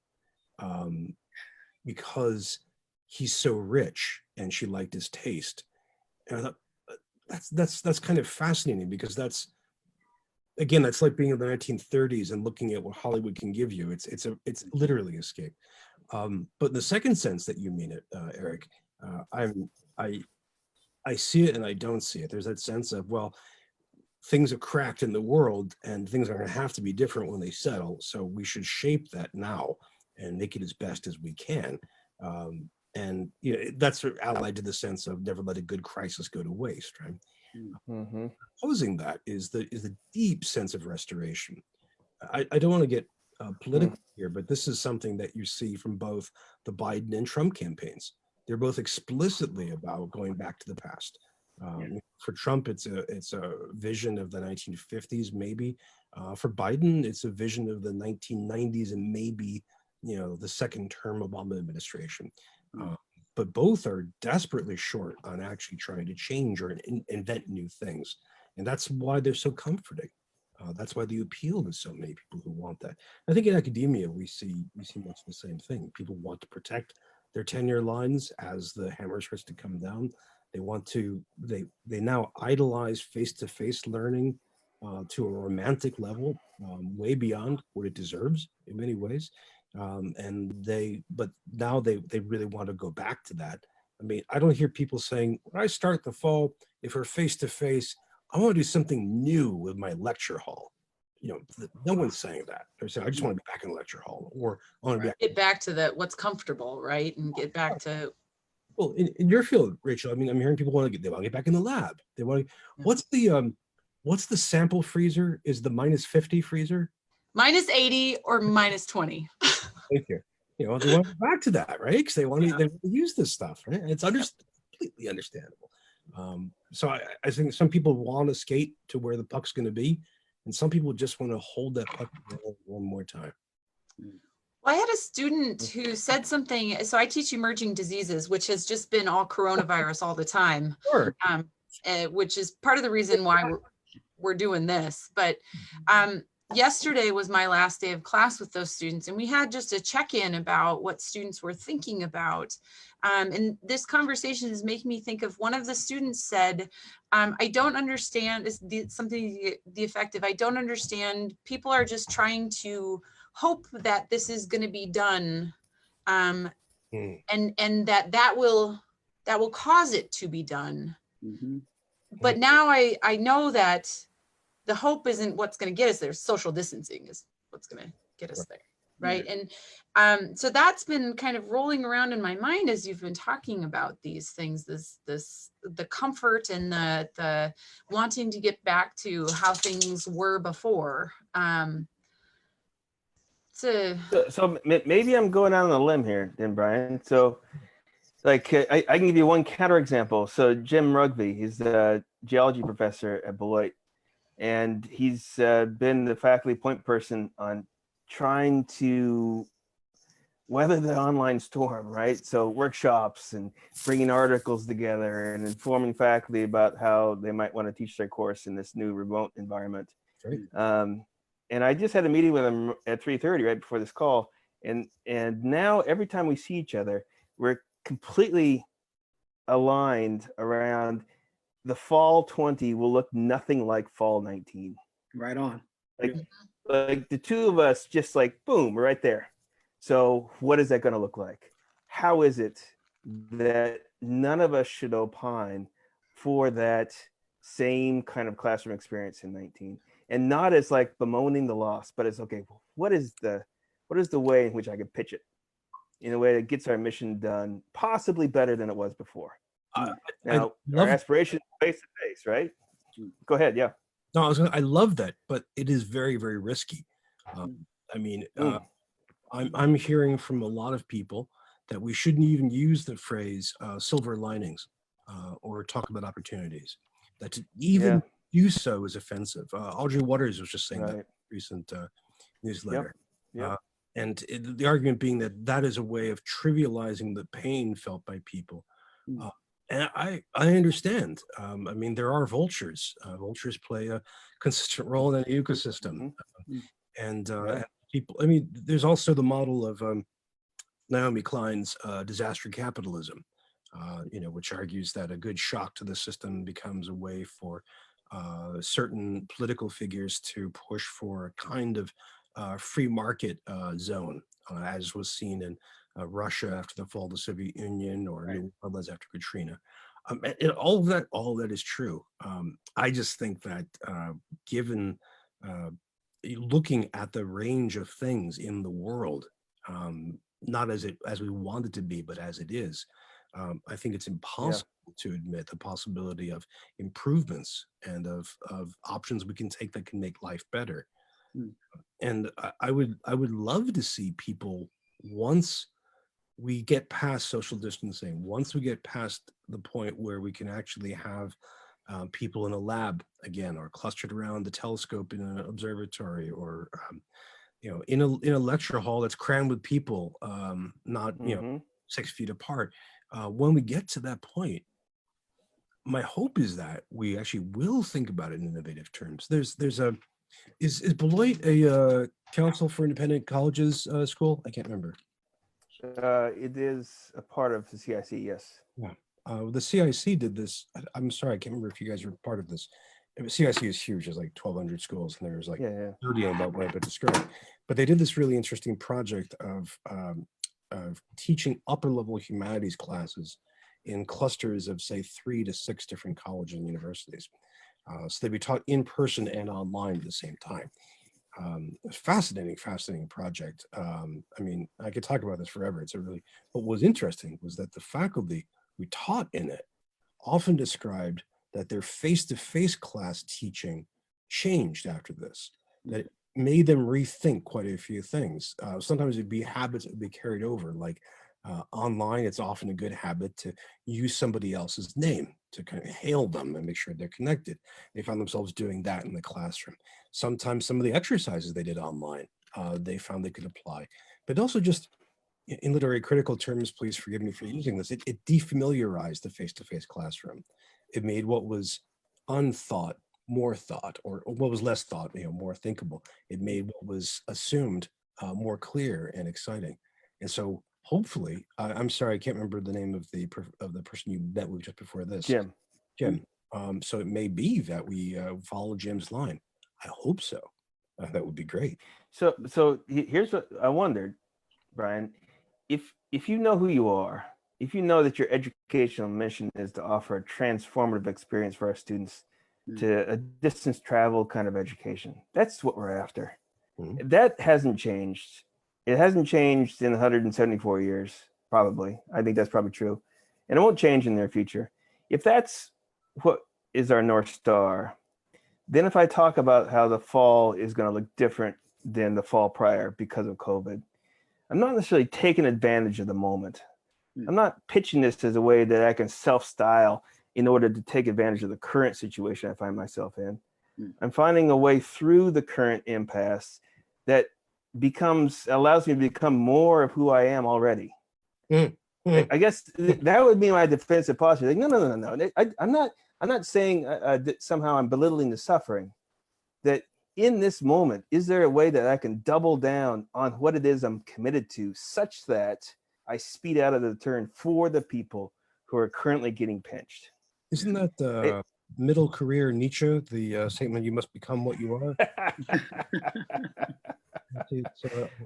because he's so rich, and she liked his taste. And I thought that's kind of fascinating, because again, that's like being in the 1930s and looking at what Hollywood can give you. It's literally escape. But in the second sense that you mean it, Eric, I see it and I don't see it. There's that sense of, well, things have cracked in the world and things are going to have to be different when they settle. So we should shape that now and make it as best as we can. And you know, that's sort of allied to the sense of never let a good crisis go to waste, right? Mm-hmm. Opposing that is the deep sense of restoration. I don't want to get political here, but this is something that you see from both the Biden and Trump campaigns. They're both explicitly about going back to the past. For Trump, it's a vision of the 1950s, maybe. For Biden, it's a vision of the 1990s and maybe, you know, the second term Obama administration. But both are desperately short on actually trying to change or invent new things. And that's why they're so comforting. That's why they appeal to so many people who want that. I think in academia, we see much the same thing. People want to protect their tenure lines as the hammer starts to come down. They want to, they now idolize face-to-face learning to a romantic level, way beyond what it deserves in many ways. But now they really want to go back to that. I mean, I don't hear people saying, when I start the fall, if we're face-to-face, I want to do something new with my lecture hall. You know, no one's saying that. They're saying, I just want to be back in the lecture hall, or I want to get back to what's comfortable, right? And get back to. Well, in your field, Rachel, I mean, I'm hearing people want to get back in the lab. They want to, what's the sample freezer? Is the -50 freezer? -80 or -20. Thank you. You know, they want to go back to that, right? Because they want to use this stuff, right? And it's completely understandable. So I think some people want to skate to where the puck's going to be, and some people just want to hold that puck one more time. Well, I had a student who said something. So I teach emerging diseases, which has just been all coronavirus all the time, Sure. Which is part of the reason why we're doing this. But yesterday was my last day of class with those students, and we had just a check-in about what students were thinking about. And this conversation is making me think of one of the students said, I don't understand, something the effect of, I don't understand, people are just trying to hope that this is going to be done, and that will cause it to be done. But now I know that the hope isn't what's going to get us there. Social distancing is what's going to get us there, right? And so that's been kind of rolling around in my mind as you've been talking about these things, the comfort and the wanting to get back to how things were before. So maybe I'm going out on a limb here, then, Brian. So, like, I can give you one counterexample. So Jim Rugby, he's a geology professor at Beloit, and he's been the faculty point person on trying to weather the online storm, right? So workshops and bringing articles together and informing faculty about how they might want to teach their course in this new remote environment. Great. And I just had a meeting with him at 3:30 right before this call. And now every time we see each other, we're completely aligned around the fall 20 will look nothing like fall 19. Right on. Like the two of us just like, boom, right there. So what is that going to look like? How is it that none of us should opine for that same kind of classroom experience in 19? And not as like bemoaning the loss, but it's okay, what is the way in which I can pitch it in a way that gets our mission done possibly better than it was before? Now, our aspiration is face to face, right? Go ahead, yeah. No, I love that, but it is very, very risky. I'm hearing from a lot of people that we shouldn't even use the phrase silver linings or talk about opportunities. That to even do so is offensive. Audrey Waters was just saying that in a recent newsletter. And the argument being that is a way of trivializing the pain felt by people. And I understand. I mean, there are vultures. Vultures play a consistent role in an ecosystem. And people, I mean, there's also the model of Naomi Klein's disaster capitalism, which argues that a good shock to the system becomes a way for certain political figures to push for a kind of free market zone, as was seen in Russia after the fall of the Soviet Union, or New Orleans after Katrina. And all of that is true. I just think that given looking at the range of things in the world, not as we want it to be, but as it is, I think it's impossible to admit the possibility of improvements and of options we can take that can make life better. And I would love to see people, once we get past social distancing, once we get past the point where we can actually have people in a lab again, or clustered around the telescope in an observatory, or in a lecture hall that's crammed with people, not 6 feet apart. When we get to that point, my hope is that we actually will think about it in innovative terms. Is Beloit a Council for Independent Colleges school? I can't remember. It is a part of the CIC, yes. Yeah. The CIC did this. I'm sorry, I can't remember if you guys were part of this. CIC is huge. There's like 1,200 schools, and there's like 30 in about what I described. But they did this really interesting project of teaching upper level humanities classes in clusters of, say, 3 to 6 different colleges and universities. So they'd be taught in person and online at the same time. Fascinating project. I mean, I could talk about this forever. What was interesting was that the faculty we taught in it often described that their face-to-face class teaching changed after this, that it made them rethink quite a few things. Sometimes it'd be habits that would be carried over, like online, it's often a good habit to use somebody else's name to kind of hail them and make sure they're connected. They found themselves doing that in the classroom. Sometimes some of the exercises they did online, they found they could apply. But also, just in literary critical terms, please forgive me for using this, it defamiliarized the face-to-face classroom. It made what was unthought more thought, or what was less thought, more thinkable. It made what was assumed more clear and exciting. And so hopefully, I'm sorry, I can't remember the name of the person you met with just before this. Jim. So it may be that we follow Jim's line. I hope so. That would be great. So here's what I wondered, Brian. If you know who you are, if you know that your educational mission is to offer a transformative experience for our students, to a distance travel kind of education, that's what we're after. That hasn't changed. It hasn't changed in 174 years, probably. I think that's probably true. And it won't change in the near future. If that's what is our North Star, then if I talk about how the fall is going to look different than the fall prior because of COVID, I'm not necessarily taking advantage of the moment. I'm not pitching this as a way that I can self-style in order to take advantage of the current situation I find myself in. I'm finding a way through the current impasse that allows me to become more of who I am already. I guess that would be my defensive posture. Like, no. I'm not saying that somehow I'm belittling the suffering. That in this moment, is there a way that I can double down on what it is I'm committed to, such that I speed out of the turn for the people who are currently getting pinched? Isn't that middle career Nietzsche, the statement, you must become what you are?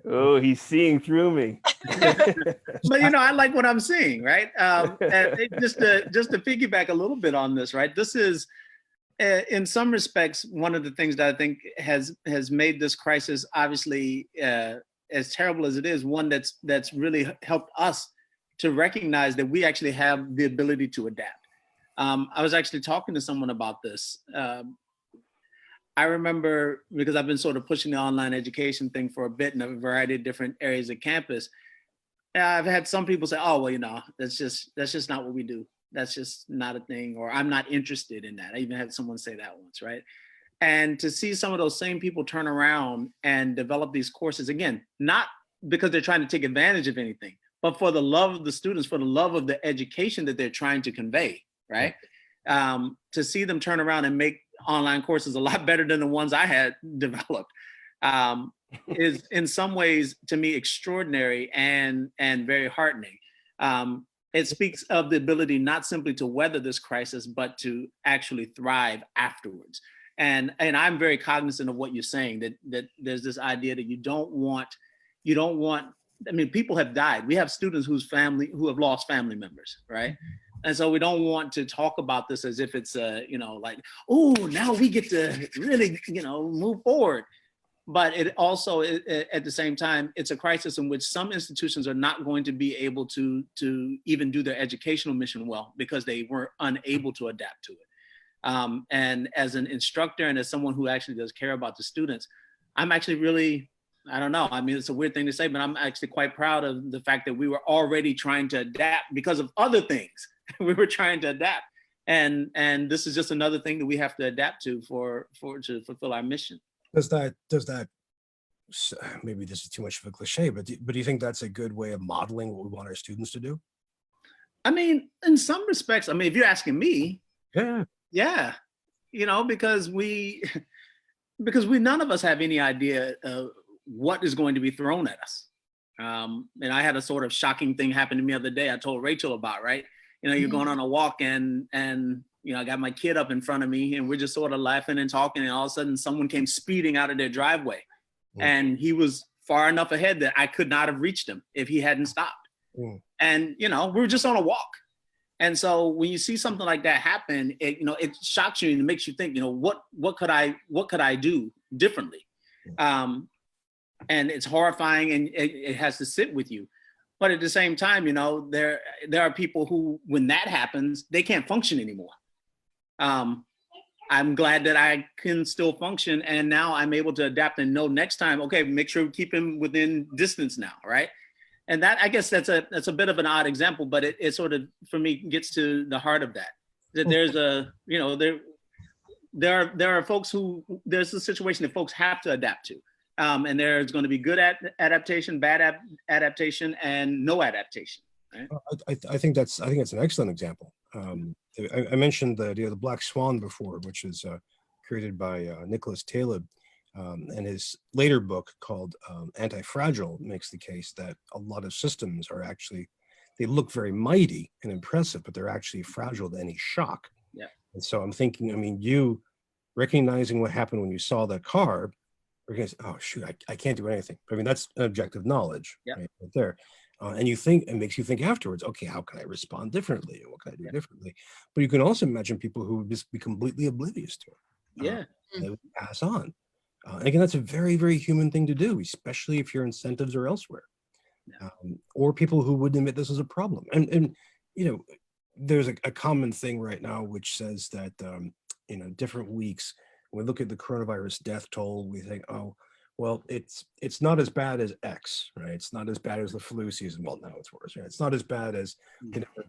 Oh, he's seeing through me. But I like what I'm seeing, right? And just to piggyback a little bit on this, right? This is, in some respects, one of the things that I think has made this crisis, obviously, as terrible as it is, one that's really helped us to recognize that we actually have the ability to adapt. I was actually talking to someone about this. I remember, because I've been sort of pushing the online education thing for a bit in a variety of different areas of campus. I've had some people say, "Oh, well, that's just not what we do. That's just not a thing," or "I'm not interested in that." I even had someone say that once, right? And to see some of those same people turn around and develop these courses, again, not because they're trying to take advantage of anything, but for the love of the students, for the love of the education that they're trying to convey, right? To see them turn around and make online courses a lot better than the ones I had developed is in some ways, to me, extraordinary and very heartening. It speaks of the ability not simply to weather this crisis, but to actually thrive afterwards. And I'm very cognizant of what you're saying, that there's this idea that you don't want, I mean, people have died. We have students who have lost family members, right? And so we don't want to talk about this as if it's like, oh, now we get to really, move forward. But it also, at the same time, it's a crisis in which some institutions are not going to be able to even do their educational mission well because they were unable to adapt to it. And as an instructor and as someone who actually does care about the students, I'm actually really, I don't know, I mean, it's a weird thing to say, but I'm actually quite proud of the fact that we were already trying to adapt because of other things. We were trying to adapt. And this is just another thing that we have to adapt to to fulfill our mission. Does that maybe this is too much of a cliche, but do you think that's a good way of modeling what we want our students to do? I mean, in some respects, I mean, if you're asking me, Yeah. because none of us have any idea what is going to be thrown at us. And I had a sort of shocking thing happen to me the other day. I told Rachel about, right? You're going on a walk and I got my kid up in front of me and we're just sort of laughing and talking. And all of a sudden someone came speeding out of their driveway and he was far enough ahead that I could not have reached him if he hadn't stopped. And, we were just on a walk. And so when you see something like that happen, it shocks you and it makes you think, what could I do differently? And it's horrifying and it has to sit with you. But at the same time, there are people who, when that happens, they can't function anymore. I'm glad that I can still function. And now I'm able to adapt and know next time, okay, make sure we keep him within distance now, right? And that, I guess that's a bit of an odd example, but it sort of, for me, gets to the heart of that. That there's there are folks who, there's a situation that folks have to adapt to. And there's going to be good adaptation, bad adaptation, and no adaptation. Right? I think that's an excellent example. I mentioned the idea of the black swan before, which is created by Nicholas Taleb, and his later book called Anti-Fragile makes the case that a lot of systems are actually, they look very mighty and impressive, but they're actually fragile to any shock. Yeah. And so I'm thinking, I mean, you recognizing what happened when you saw that car, we're going to say, oh shoot, I can't do anything. I mean, that's an objective knowledge right there. And you think, it makes you think afterwards, okay, how can I respond differently? What can I do differently? But you can also imagine people who would just be completely oblivious to it. They would pass on. And again, that's a very, very human thing to do, especially if your incentives are elsewhere. Or people who wouldn't admit this is a problem. And there's a common thing right now, which says that, different weeks, when we look at the coronavirus death toll, we think, oh, well, it's not as bad as X, right? It's not as bad as the flu season. Well, now it's worse. Right? It's not as bad as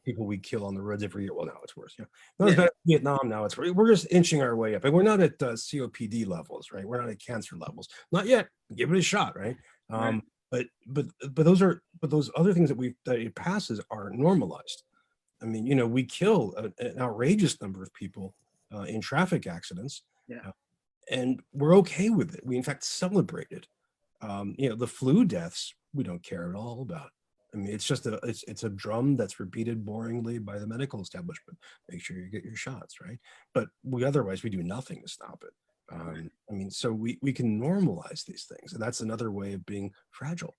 people we kill on the roads every year. Well, now it's worse. Not as bad as Vietnam. Now it's worse. We're just inching our way up, and we're not at COPD levels, right? We're not at cancer levels. Not yet. Give it a shot, right? But those other things that it passes are normalized. I mean, we kill an outrageous number of people in traffic accidents. And we're okay with it. We in fact celebrate it. The flu deaths, we don't care at all about. I mean, it's just it's a drum that's repeated boringly by the medical establishment. Make sure you get your shots, right? But otherwise we do nothing to stop it. I mean, so we can normalize these things, and that's another way of being fragile.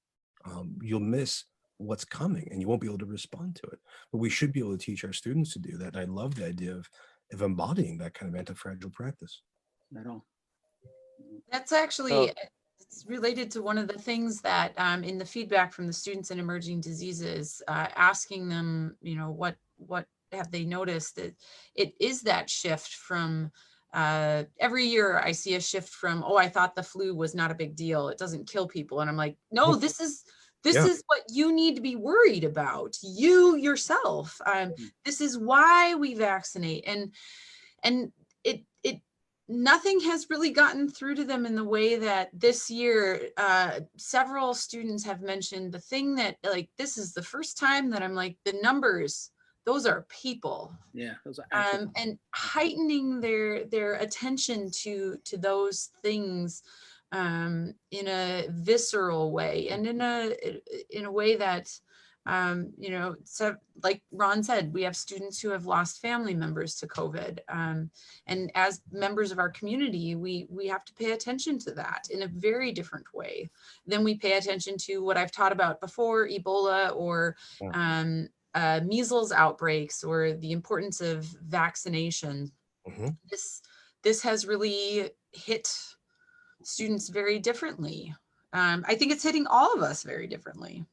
You'll miss what's coming, and you won't be able to respond to it. But we should be able to teach our students to do that. And I love the idea of embodying that kind of anti-fragile practice. Right on. That's actually it's related to one of the things that in the feedback from the students in emerging diseases, asking them, what have they noticed? It is that shift from every year I see a shift from, oh, I thought the flu was not a big deal. It doesn't kill people. And I'm like, no, this is what you need to be worried about. You yourself. This is why we vaccinate. And nothing has really gotten through to them in the way that this year, several students have mentioned the thing that, like, this is the first time that I'm like, the numbers, those are people. Yeah, those are actual. And heightening their attention to those things in a visceral way, and in a way that You know, so like Ron said, we have students who have lost family members to COVID. And as members of our community, we have to pay attention to that in a very different way than we pay attention to what I've taught about before, Ebola or measles outbreaks or the importance of vaccination. This has really hit students very differently. I think it's hitting all of us very differently.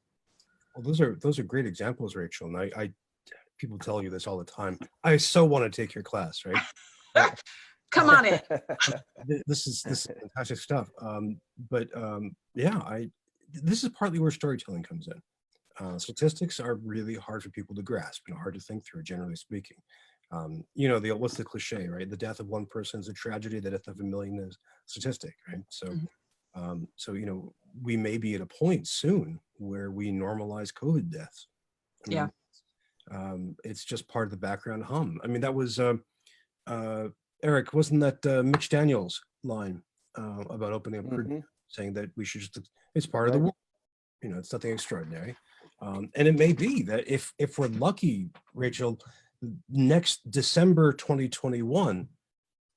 Well, those are great examples, Rachel. And I people tell you this all the time. I so want to take your class, right? Come on in. This is fantastic stuff. Yeah, this is partly where storytelling comes in. Statistics are really hard for people to grasp and hard to think through, generally speaking. You know, what's the cliche, right? The death of one person is a tragedy. The death of a million is a statistic, right? So. So, you know, we may be at a point soon where we normalize COVID deaths. I mean, Yeah. It's just part of the background hum. I mean, that was, Eric, wasn't that Mitch Daniels' line about opening up, saying that we should just, it's part of the world. You know, it's nothing extraordinary. And it may be that if we're lucky, Rachel, next December 2021,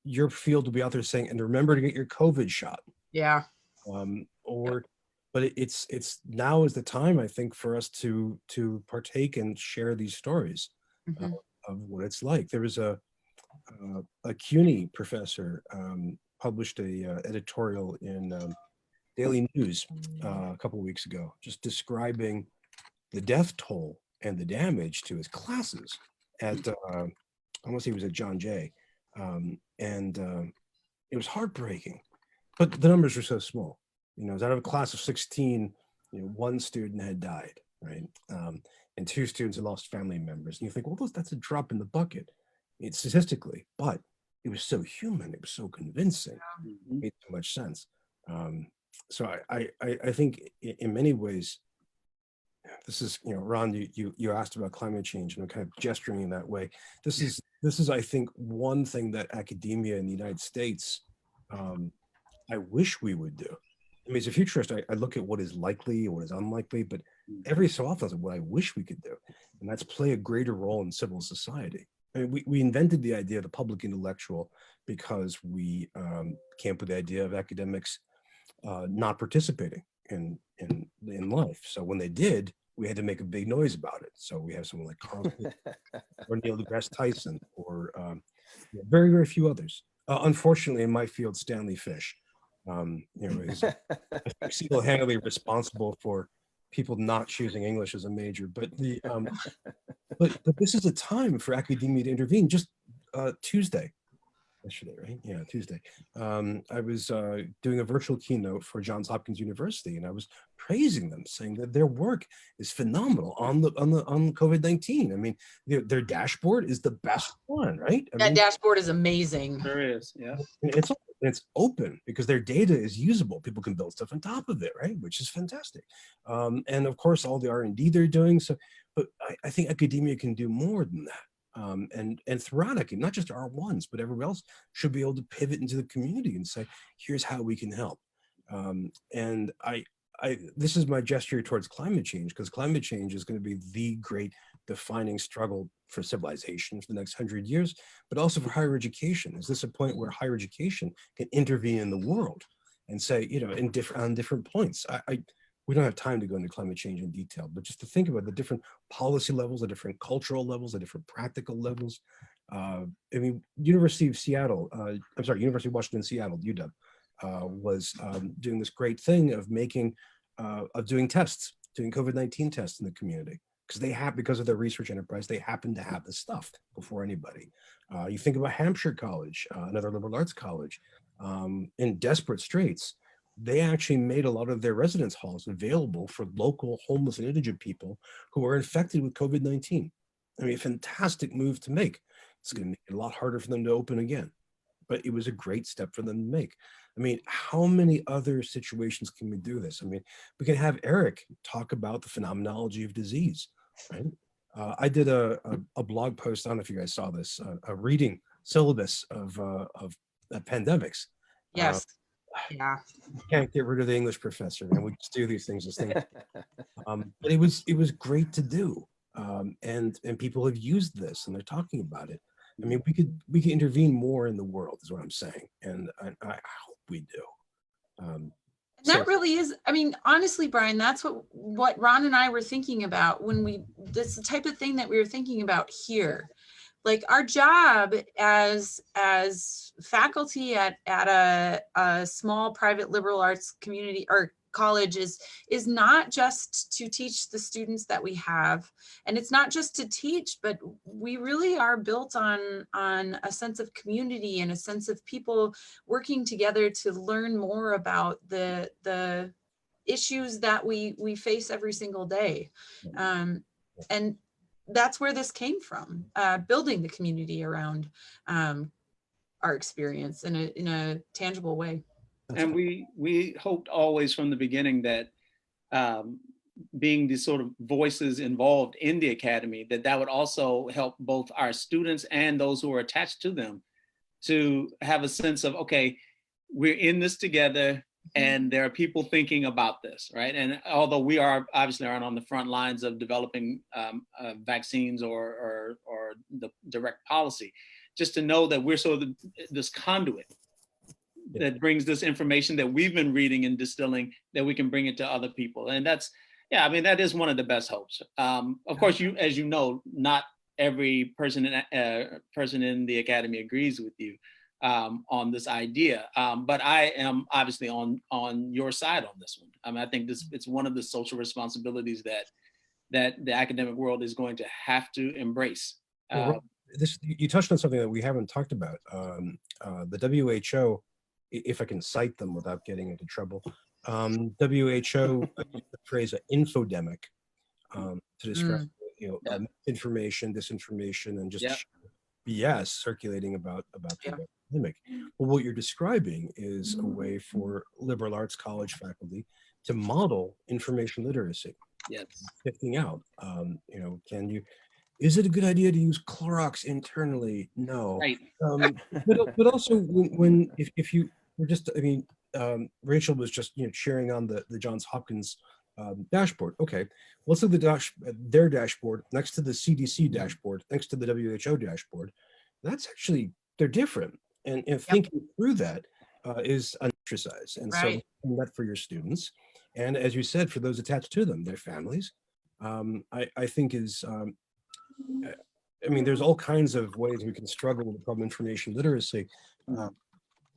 your field will be out there saying, and remember to get your COVID shot. Yeah. But it's now is the time, I think, for us to partake and share these stories of what it's like. There was a CUNY professor published a editorial in Daily News a couple of weeks ago, just describing the death toll and the damage to his classes at I want to say it was at John Jay, and it was heartbreaking. But the numbers were so small. You know, out of a class of 16, you know, one student had died, right? And two students had lost family members. And you think, well, that's a drop in the bucket, it's statistically, but it was so human. It was so convincing. It made so much sense. So I think in many ways, this is, you know, Ron, you asked about climate change, and I'm kind of gesturing in that way. This is, I think, one thing that academia in the United States, I wish we would do. I mean, as a futurist, I look at what is likely, what is unlikely, but every so often, what I wish we could do, and that's play a greater role in civil society. I mean, we invented the idea of the public intellectual because we came up with the idea of academics not participating in life. So when they did, we had to make a big noise about it. So we have someone like Carl or Neil deGrasse Tyson, or very, very few others. Unfortunately, in my field, Stanley Fish, you know, is single-handedly responsible for people not choosing English as a major. But the but this is a time for academia to intervene. Just yesterday, right? Yeah, Tuesday. I was doing a virtual keynote for Johns Hopkins University, and I was praising them, saying that their work is phenomenal on COVID-19. I mean, their dashboard is the best one, right? That dashboard is amazing. There is, yeah. It's open because their data is usable. People can build stuff on top of it, right? Which is fantastic. And of course, all the R&D they're doing. So, but I think academia can do more than that. And throughout academia, not just R1s, but everyone else should be able to pivot into the community and say, here's how we can help. And this is my gesture towards climate change, because climate change is going to be the great defining struggle for civilization for the next 100 years, but also for higher education. Is this a point where higher education can intervene in the world and say, you know, on different points? We don't have time to go into climate change in detail, but just to think about the different policy levels, the different cultural levels, the different practical levels. I mean, University of Washington, Seattle, UW, was doing this great thing of doing tests, doing COVID-19 tests in the community, because of their research enterprise, they happen to have this stuff before anybody. You think about Hampshire College, another liberal arts college, in desperate straits. They actually made a lot of their residence halls available for local homeless and indigent people who are infected with COVID-19. I mean, a fantastic move to make. It's going to make it a lot harder for them to open again, but it was a great step for them to make. I mean, how many other situations can we do this? I mean, we can have Eric talk about the phenomenology of disease, right? I did a blog post, I don't know if you guys saw this, a reading syllabus of pandemics. Yes. Yeah. Can't get rid of the English professor, and we just do these things as things. But it was great to do. And people have used this and they're talking about it. I mean, we could intervene more in the world is what I'm saying. And I hope we do. That really is, I mean, honestly, Brian, that's what Ron and I were thinking about when that's the type of thing that we were thinking about here. Like our job as faculty at a small private liberal arts community or college is not just to teach the students that we have, and it's not just to teach, but we really are built on a sense of community and a sense of people working together to learn more about the issues that we face every single day. And that's where this came from, building the community around our experience in a tangible way. And we hoped always from the beginning that being the sort of voices involved in the academy, that would also help both our students and those who are attached to them to have a sense of, okay, we're in this together and there are people thinking about this, right? And although we obviously aren't on the front lines of developing vaccines or the direct policy, just to know that we're sort of this conduit that brings this information that we've been reading and distilling, that we can bring it to other people. And that's, I mean, that is one of the best hopes. Of course, as you know, not every person in the academy agrees with you on this idea, but I am obviously on your side on this one. I mean, I think it's one of the social responsibilities that the academic world is going to have to embrace. You touched on something that we haven't talked about. The WHO, if I can cite them without getting into trouble, WHO used the phrase infodemic to describe information, disinformation, and just BS circulating about the pandemic. Well, what you're describing is a way for liberal arts college faculty to model information literacy. Yes. Picking out, is it a good idea to use Clorox internally? No. Right. But also if you were just, I mean, Rachel was just sharing on the Johns Hopkins dashboard. Okay, let's look at their dashboard next to the CDC dashboard, next to the WHO dashboard. That's actually, they're different, and thinking through that is an exercise, and so that for your students, and as you said, for those attached to them, their families, I think is. I mean, there's all kinds of ways we can struggle with the problem of information literacy,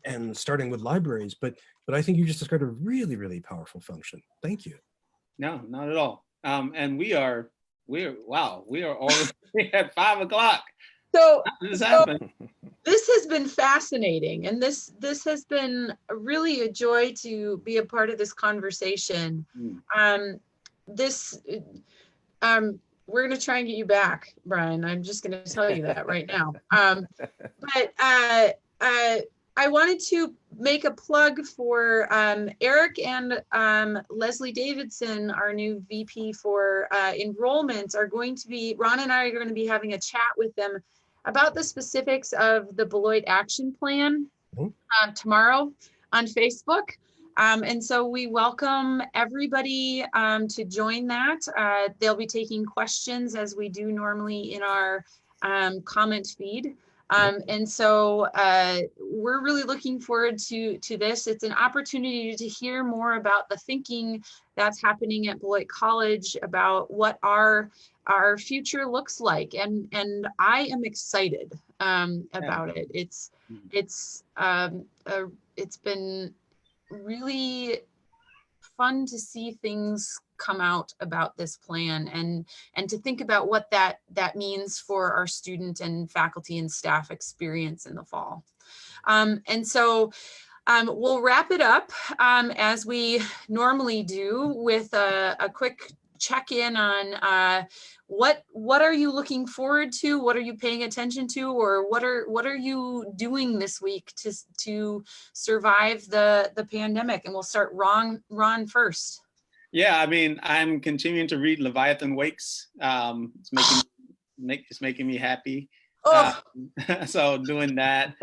and starting with libraries. But I think you just described a really, really powerful function. Thank you. No, not at all. And we are already at 5 o'clock. So this has been fascinating, and this has been really a joy to be a part of this conversation. We're going to try and get you back, Brian. I'm just going to tell you that right now. But I wanted to make a plug for Eric and Leslie Davidson, our new VP for enrollment, Ron and I are going to be having a chat with them about the specifics of the Beloit Action Plan tomorrow on Facebook. And so we welcome everybody to join that. They'll be taking questions as we do normally in our comment feed. And so we're really looking forward to this. It's an opportunity to hear more about the thinking that's happening at Beloit College about what our future looks like. And I am excited about it. It's been really fun to see things come out about this plan and to think about what that means for our student and faculty and staff experience in the fall. And so we'll wrap it up as we normally do with a quick check-in on what are you looking forward to, what are you paying attention to, or what are you doing this week to survive the pandemic? And we'll start Ron first. Yeah, I mean, I'm continuing to read Leviathan Wakes. It's making me happy. So doing that,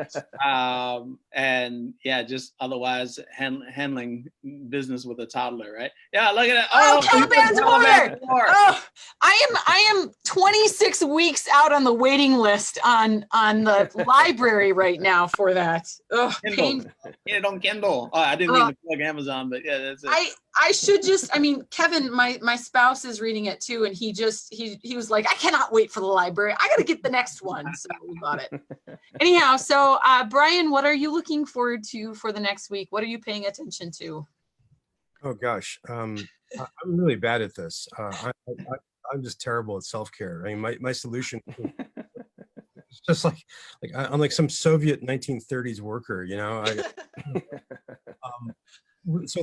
and yeah, just otherwise handling business with a toddler, right? Yeah, look at that. Oh, Caliban's over there. Eric, oh, I am 26 weeks out on the waiting list on the library right now for that. Oh, pain. Get it on Kindle. Oh, I didn't mean to plug Amazon, but yeah, that's it. I should just, I mean, Kevin, my spouse is reading it too, and he was like, I cannot wait for the library. I got to get the next one. So we bought it. Anyhow, so Brian, what are you looking forward to for the next week? What are you paying attention to? Oh gosh, I'm really bad at this. I'm just terrible at self-care. I mean, my solution is just like I'm like some Soviet 1930s worker, you know. So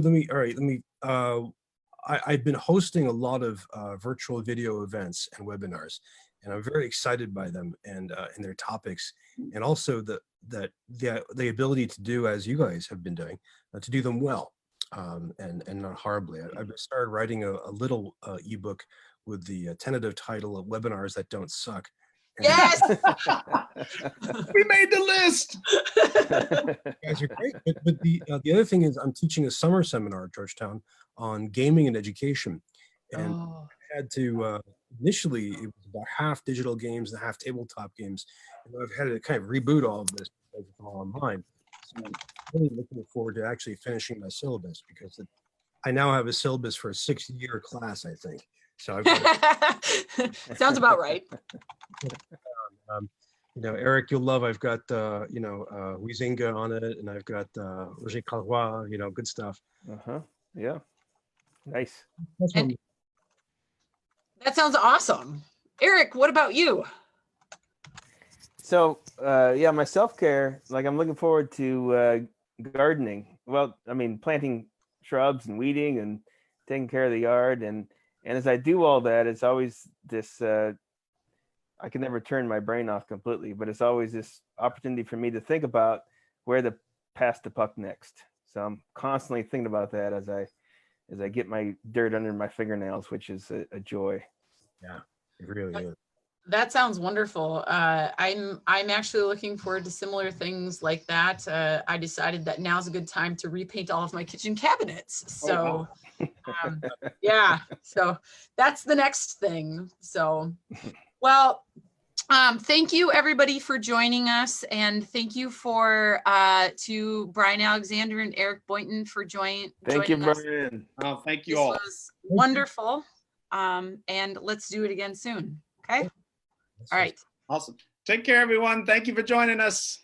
I've been hosting a lot of virtual video events and webinars, and I'm very excited by them and their topics, and also the ability to do, as you guys have been doing, to do them well. And not horribly. I've started writing a little ebook with the tentative title of Webinars That Don't Suck. And Yes! We made the list. you guys are great. But the other thing is I'm teaching a summer seminar at Georgetown on gaming and education. And I had to, initially, it was about half digital games and half tabletop games. And I've had to kind of reboot all of this because it's all online. So I'm really looking forward to actually finishing my syllabus because I now have a syllabus for a 6-year class, I think. So I've got sounds about right. Eric, you'll love. I've got Huizinga on it, and I've got Roger Calroy. Good stuff. Yeah, nice. That sounds awesome. Eric, what about you? So my self-care, like I'm looking forward to gardening. Well, I mean, planting shrubs and weeding and taking care of the yard. And as I do all that, it's always this, I can never turn my brain off completely, but it's always this opportunity for me to think about where to pass the puck next. So I'm constantly thinking about that as I get my dirt under my fingernails, which is a joy. Yeah, it really is. That sounds wonderful. I'm actually looking forward to similar things like that. I decided that now's a good time to repaint all of my kitchen cabinets. So yeah, so that's the next thing. So, well, thank you everybody for joining us, and thank you to Brian Alexander and Eric Boynton for joining us. Thank you, Brian. Oh, thank you all. This was wonderful. And let's do it again soon. Okay. All right. Awesome. Take care, everyone. Thank you for joining us.